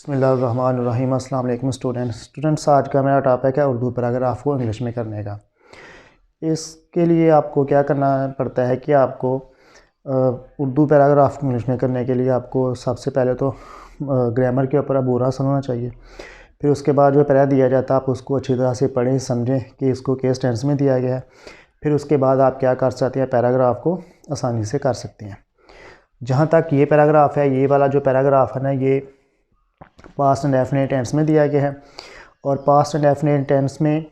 बिस्मिल्लाहिर्रहमानिर्रहीम। अस्सलाम वालेकुम स्टूडेंट्स, आज का मेरा टॉपिक है उर्दू पैराग्राफ को इंग्लिश में करने का। इसके लिए आपको क्या करना पड़ता है कि आपको उर्दू पैराग्राफ को इंग्लिश में करने के लिए आपको सबसे पहले तो ग्रामर के ऊपर अबूरा होना चाहिए। फिर उसके बाद जो पैरा दिया जाता है आप उसको अच्छी तरह से पढ़ें, समझें कि इसको किस टेंस में दिया गया है। फिर उसके बाद आप क्या कर सकते हैं, पैराग्राफ को आसानी से कर सकते हैं। जहाँ तक ये पैराग्राफ है, ये वाला जो पैराग्राफ है ना, ये पास्ट एंड डेफिनेट टेंस में दिया गया है। और पास्ट एंड डेफिनेट टेंस में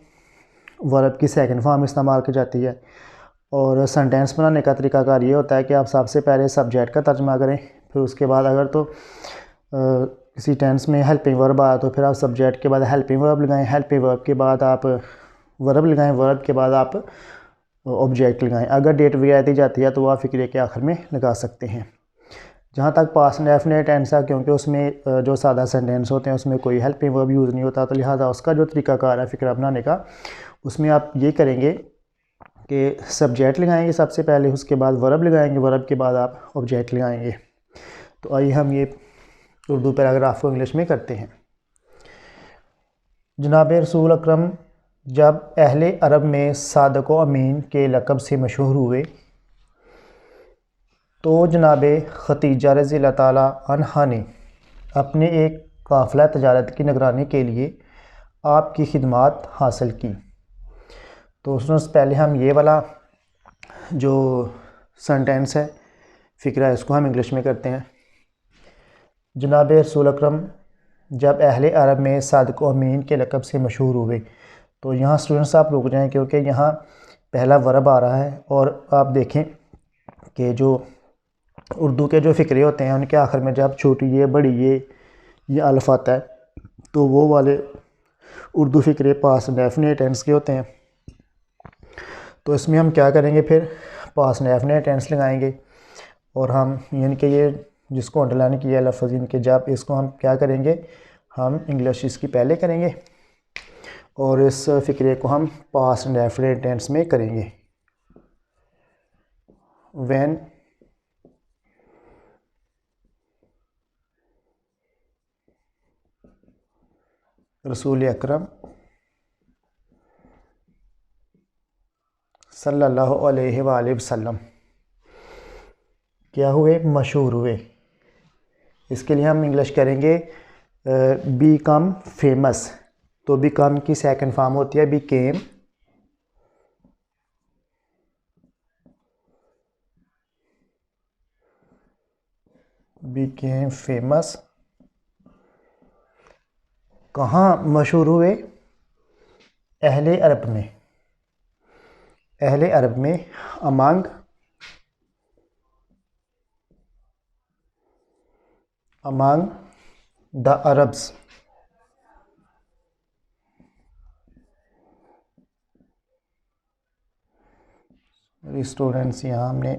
वर्ब की सेकंड फॉर्म इस्तेमाल की जाती है। और सेंटेंस बनाने का तरीकाकार ये होता है कि आप सबसे पहले सब्जेक्ट का तर्जमा करें, फिर उसके बाद अगर तो किसी टेंस में हेल्पिंग वर्ब आया तो फिर आप सब्जेक्ट के बाद हेल्पिंग वर्ब लगाएं, हेल्पिंग वर्ब के बाद आप वर्ब लगाएं, वर्ब के बाद आप ऑब्जेक्ट लगाएं। अगर डेट वगैरह दी जाती है तो वह फ़िक्रे के आखिर में लगा सकते हैं। जहाँ तक पास्ट डेफिनेट टेंस है, क्योंकि उसमें जो सादा सेंटेंस होते हैं उसमें कोई हेल्पिंग वर्ब यूज़ नहीं होता, तो लिहाजा उसका जो तरीकाकार है फ़िक्रा बनाने का, उसमें आप ये करेंगे कि सब्जेक्ट लगाएंगे सबसे पहले, उसके बाद वर्ब लगाएंगे, वर्ब के बाद आप ऑब्जेक्ट लगाएंगे। तो आइए हम ये उर्दू पैराग्राफ को इंग्लिश में करते हैं। जनाब रसूल अकरम जब अहले अरब में सादक व अमीन के लक़ब से मशहूर हुए तो जनाब खतीजा रज़ी अल्लाह ताला अन्हा ने अपने एक काफ़िला तजारत की निगरानी के लिए आपकी खिदमत हासिल की। तो उससे पहले हम ये वाला जो सेंटेंस है फ़िक्रा, इसको हम इंग्लिश में करते हैं। जनाब रसूल अकरम जब अहले अरब में सादक व अमीन के लक़ब से मशहूर हुए। तो यहाँ स्टूडेंट्स आप रुक जाएँ, क्योंकि यहाँ पहला वर्ब आ रहा है और आप देखें कि जो उर्दू के जो फ़िक्रे होते हैं उनके आखिर में जब छोटी ये बड़ी ये अल्फ़ आता है तो वो वाले उर्दू फ़िक्रे पास्ट डेफिनेट टेंस के होते हैं। तो इसमें हम क्या करेंगे, फिर पास्ट डेफिनेट टेंस लगाएंगे और हम यानी कि ये जिसको अंडरलाइन किया लफ्ज़ इनके, जब इसको हम क्या करेंगे, हम इंग्लिश इसकी पहले करेंगे और इस फ़िक्रे को हम पास्ट डेफिनेट टेंस में करेंगे। व्हेन रसूल अकरम सल्लल्लाहु अलैहि वसल्लम क्या हुए, मशहूर हुए। इसके लिए हम इंग्लिश करेंगे बीकम फेमस। तो बीकम की सेकंड फॉर्म होती है बीकेम, बीकेम फेमस। कहाँ मशहूर हुए, अहले अरब में, अहले अरब में अमंग द अरब्स। स्टूडेंट्स यहाँ हमने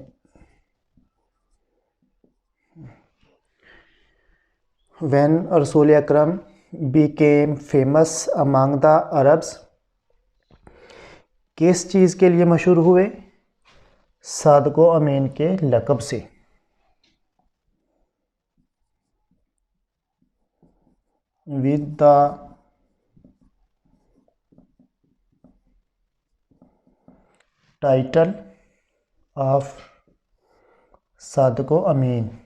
when Rasool Akram became famous among the Arabs, किस चीज़ के लिए मशहूर हुए, सादक व अमीन के लक़ब से। With the title of Sadiq व अमीन।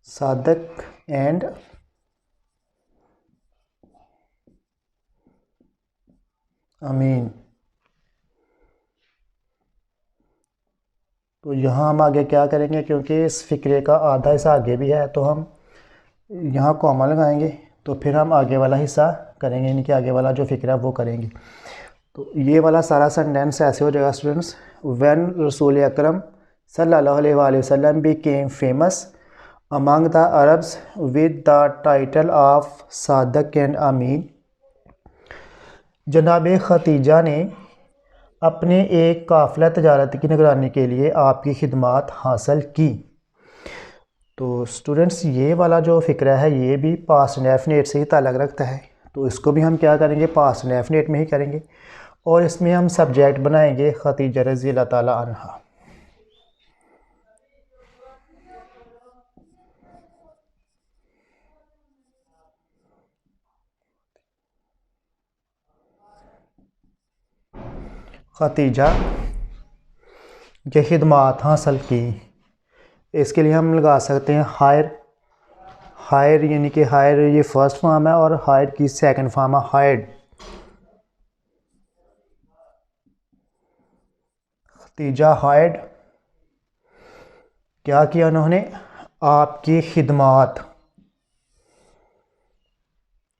सादक एंड अमीन। तो यहाँ हम आगे क्या करेंगे, क्योंकि इस फ़िक्रे का आधा हिस्सा आगे भी है तो हम यहाँ कॉमा लगाएंगे, तो फिर हम आगे वाला हिस्सा करेंगे, यानी कि आगे वाला जो फ़िक्रा वो करेंगे। तो ये वाला सारा सेंटेंस ऐसे हो जाएगा स्टूडेंट्स, व्हेन रसूल अकरम सल्लल्लाहु अलैहि वसल्लम became famous among the Arabs with the title of Sadiq and Amin. जनाब खतीजा ने अपने एक काफ़िला तजारत की निगरानी के लिए आपकी खिदमत हासिल की। तो स्टूडेंट्स ये वाला जो फ़िक्रा है ये भी पास्ट डेफिनेट से ही ताल्लुक़ रखता है, तो इसको भी हम क्या करेंगे, पास्ट डेफिनेट में ही करेंगे। और इसमें हम सब्जेक्ट बनाएंगे खदीजा रज़ी अल्लाह ताला अन्हा। खदीजा के खिदमात हासिल की, इसके लिए हम लगा सकते हैं हायर। हायर यानी कि हायर ये फर्स्ट फॉर्म है और हायर की सेकंड फॉर्म है हायर्ड। खदीजा हायर्ड, क्या किया उन्होंने? आपकी खिदमात।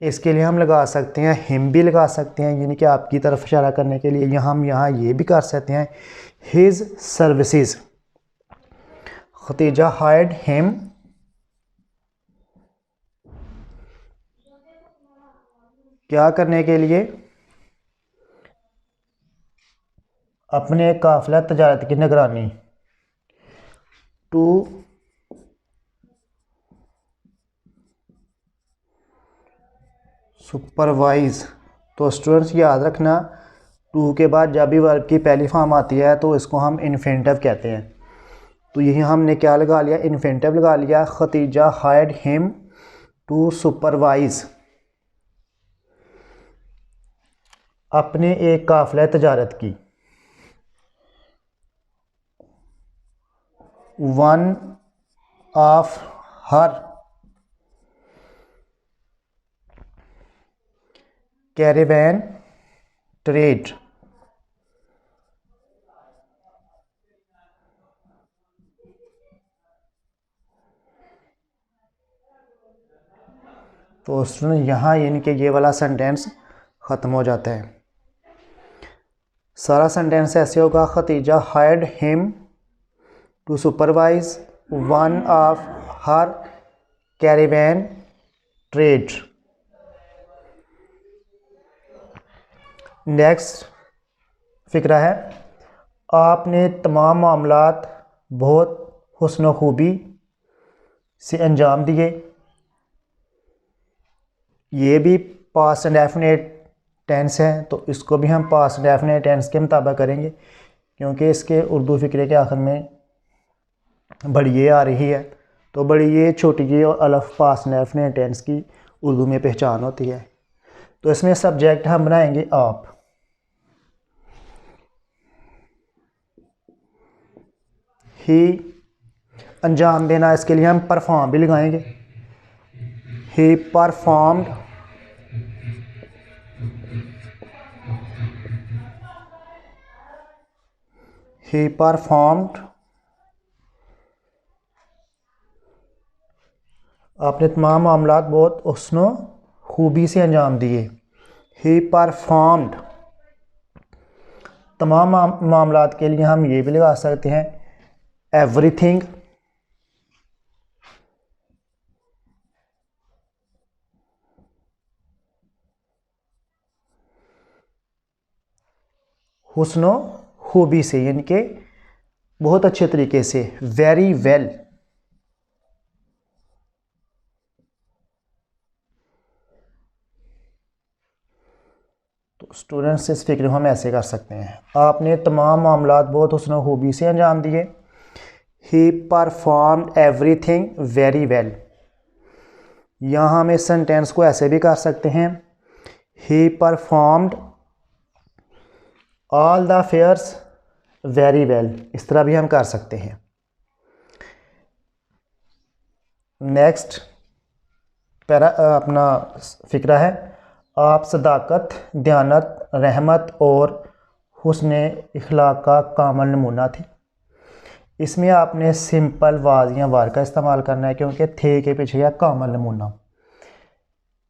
इसके लिए हम लगा सकते हैं हिम भी लगा सकते हैं, यानी कि आपकी तरफ इशारा करने के लिए हम यहाँ ये भी कर सकते हैं his services. Khadija hired him क्या करने के लिए? अपने काफिला तजारत की निगरानी। To supervise. तो स्टूडेंट्स याद रखना, टू के बाद जब भी वर्ब की पहली फॉर्म आती है तो इसको हम इन्फिनेटिव कहते हैं। तो यही हमने क्या लगा लिया? इन्फिनेटिव लगा लिया। Khadija hired him to supervise अपने एक काफिला तजारत की। One of her caravan trade. तो स्टूडेंट यहाँ यानी कि ये वाला सेंटेंस ख़त्म हो जाता है। सारा सेंटेंस ऐसे होगा, Khadija hired him to supervise one of her caravan trade. Next फिक्रा है, आपने तमाम मामलात बहुत हुस्न खूबी से अंजाम दिए। ये भी पास्ट इंडेफिनिट टेंस है, तो इसको भी हम पास्ट इंडेफिनिट टेंस के मुताबिक करेंगे, क्योंकि इसके उर्दू फिक्रे के आखिर में बड़ी ये आ रही है। तो बड़ी ये, छोटी ये और अलफ पास्ट इंडेफिनिट टेंस की उर्दू में पहचान होती है। तो इसमें सब्जेक्ट हम बनाएंगे आप। ही अंजाम देना, इसके लिए हम परफॉर्म भी लगाएंगे। ही परफॉर्म्ड ही परफॉर्म्ड आपने तमाम मामलात बहुत हुस्न खूबी से अंजाम दिए। ही परफॉर्म्ड तमाम मामलात के लिए हम ये भी लगा सकते हैं एवरीथिंग। हुस्न खूबी से यानी कि बहुत अच्छे तरीके से, वेरी वेल। तो स्टूडेंट्स इस फिक्र को हम ऐसे कर सकते हैं, आपने तमाम मामलात बहुत हुस्न खूबी से अंजाम दिए। ही परफॉर्म्ड एवरीथिंग वेरी वेल। यहाँ हम इस सेंटेंस को ऐसे भी कर सकते हैं, ही performed all the affairs very well. इस तरह भी हम कर सकते हैं। नेक्स्ट अपना फिक्रा है, आप सदाकत, दयानत, रहमत और हुस्न इखलाक का कामल नमूना थे। इसमें आपने सिंपल वाज या वार का इस्तेमाल करना है, क्योंकि थे के पीछे या कामल नमूना।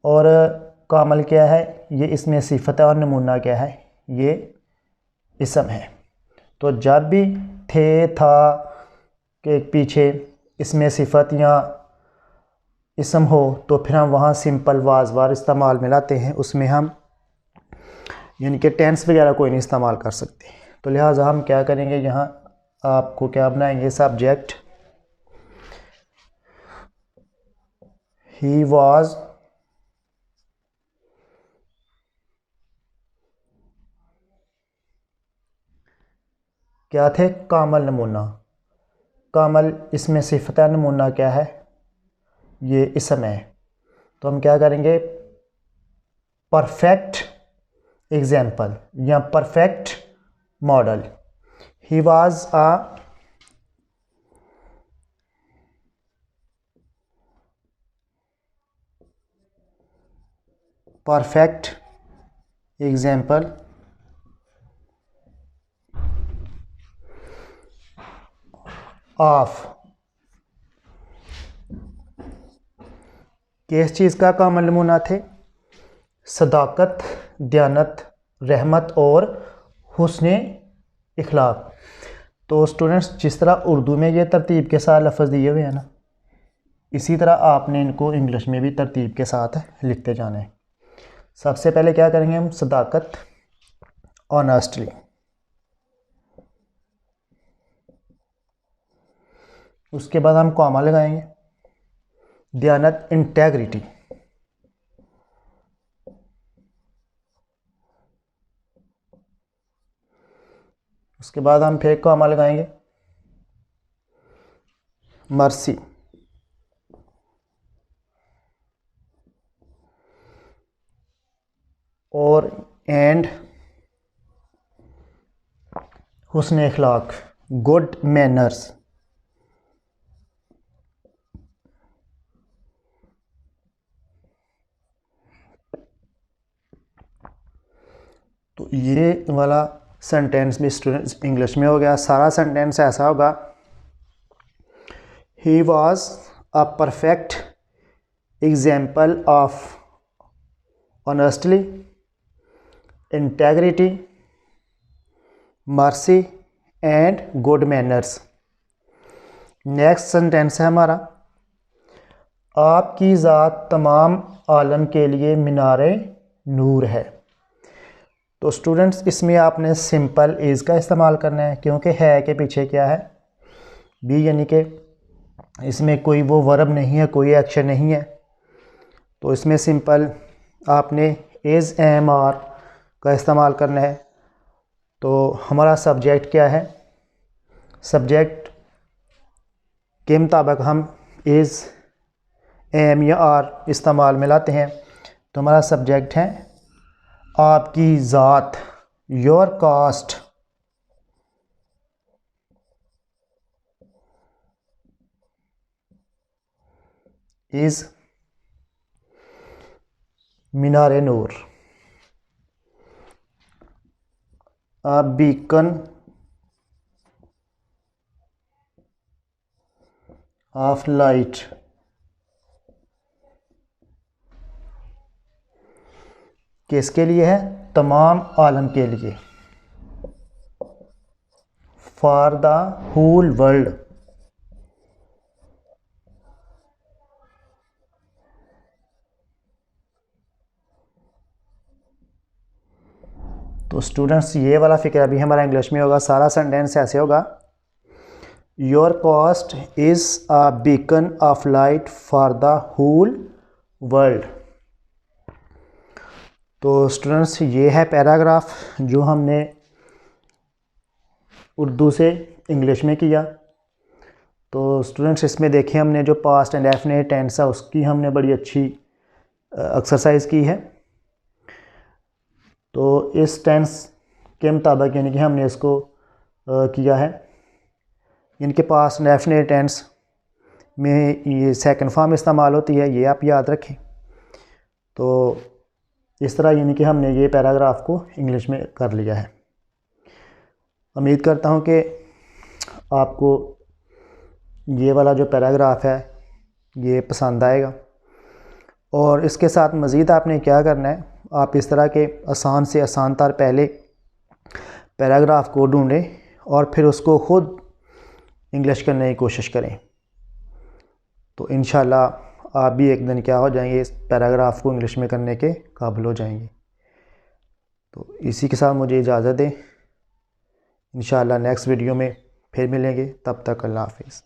और कामल क्या है? ये इसमें सिफत है, और नमूना क्या है? ये इसम है। तो जब भी थे, था के पीछे इसमें सिफत या इसम हो तो फिर हम वहाँ सिंपल वाज वार इस्तेमाल में लाते हैं, उसमें हम यानी कि टेंस वगैरह कोई नहीं इस्तेमाल कर सकते। तो लिहाजा हम क्या करेंगे, यहाँ आपको क्या बनाएंगे? सब्जेक्ट ही वाज क्या थे? कामल नमूना। कामल इसमें सिफत है, नमूना क्या है? ये इसम है। तो हम क्या करेंगे? परफेक्ट एग्जाम्पल या perfect model. He was a perfect example of किस चीज़ का कामल नमूना थे? सदाकत, दयानत, रहमत और हुस्न इखलाक। तो स्टूडेंट्स, जिस तरह उर्दू में ये तरतीब के साथ लफ्ज़ दिए हुए हैं ना, इसी तरह आपने इनको इंग्लिश में भी तरतीब के साथ लिखते जाना है। सबसे पहले क्या करेंगे हम? सदाकत, ऑनेस्टली। उसके बाद हम कॉमा लगाएंगे। दयानत, इंटेग्रिटी। उसके बाद हम फिर कॉमा लगाएंगे। मर्सी। और एंड हुस्न इखलाक, गुड मैनर्स। तो ये वाला सेंटेंस भी स्टूडेंट्स इंग्लिश में हो गया। सारा सेंटेंस ऐसा होगा, he was a perfect example of honestly, integrity, mercy and good manners. Next sentence है हमारा, आपकी ज़ात तमाम आलम के लिए मीनारे नूर है। तो स्टूडेंट्स, इसमें आपने सिंपल इज़ का इस्तेमाल करना है, क्योंकि है के पीछे क्या है? बी, यानी कि इसमें कोई वो वर्ब नहीं है, कोई एक्शन नहीं है। तो इसमें सिंपल आपने इज़, एम, आर का इस्तेमाल करना है। तो हमारा सब्जेक्ट क्या है? सब्जेक्ट के मुताबिक हम इज़, एम या आर इस्तेमाल में लाते हैं। तो हमारा सब्जेक्ट है आपकी ज़ात, your caste, is Minar Noor, a beacon of light. किसके लिए है? तमाम आलम के लिए, फॉर द होल वर्ल्ड। तो स्टूडेंट्स, ये वाला फिक्र अभी हमारा इंग्लिश में होगा। सारा सेंटेंस ऐसे होगा, your caste is a beacon of light for the whole world. तो स्टूडेंट्स, ये है पैराग्राफ जो हमने उर्दू से इंग्लिश में किया। तो स्टूडेंट्स, इसमें देखें हमने जो पास्ट एंड डेफिनेट टेंस है उसकी हमने बड़ी अच्छी एक्सरसाइज की है। तो इस टेंस के मुताबिक यानी कि हमने इसको किया है। इनके पास डेफिनेट टेंस में ये सेकंड फॉर्म इस्तेमाल होती है, ये आप याद रखें। तो इस तरह यानी कि हमने ये पैराग्राफ को इंग्लिश में कर लिया है। उम्मीद करता हूँ कि आपको ये वाला जो पैराग्राफ है ये पसंद आएगा। और इसके साथ मज़ीद आपने क्या करना है, आप इस तरह के आसान से आसान तर पहले पैराग्राफ को ढूंढें और फिर उसको ख़ुद इंग्लिश करने की कोशिश करें। तो इंशाल्लाह आप भी एक दिन क्या हो जाएंगे, इस पैराग्राफ को इंग्लिश में करने के काबिल हो जाएंगे। तो इसी के साथ मुझे इजाज़त दें। इंशाल्लाह नेक्स्ट वीडियो में फिर मिलेंगे। तब तक अल्लाह हाफ़िज़।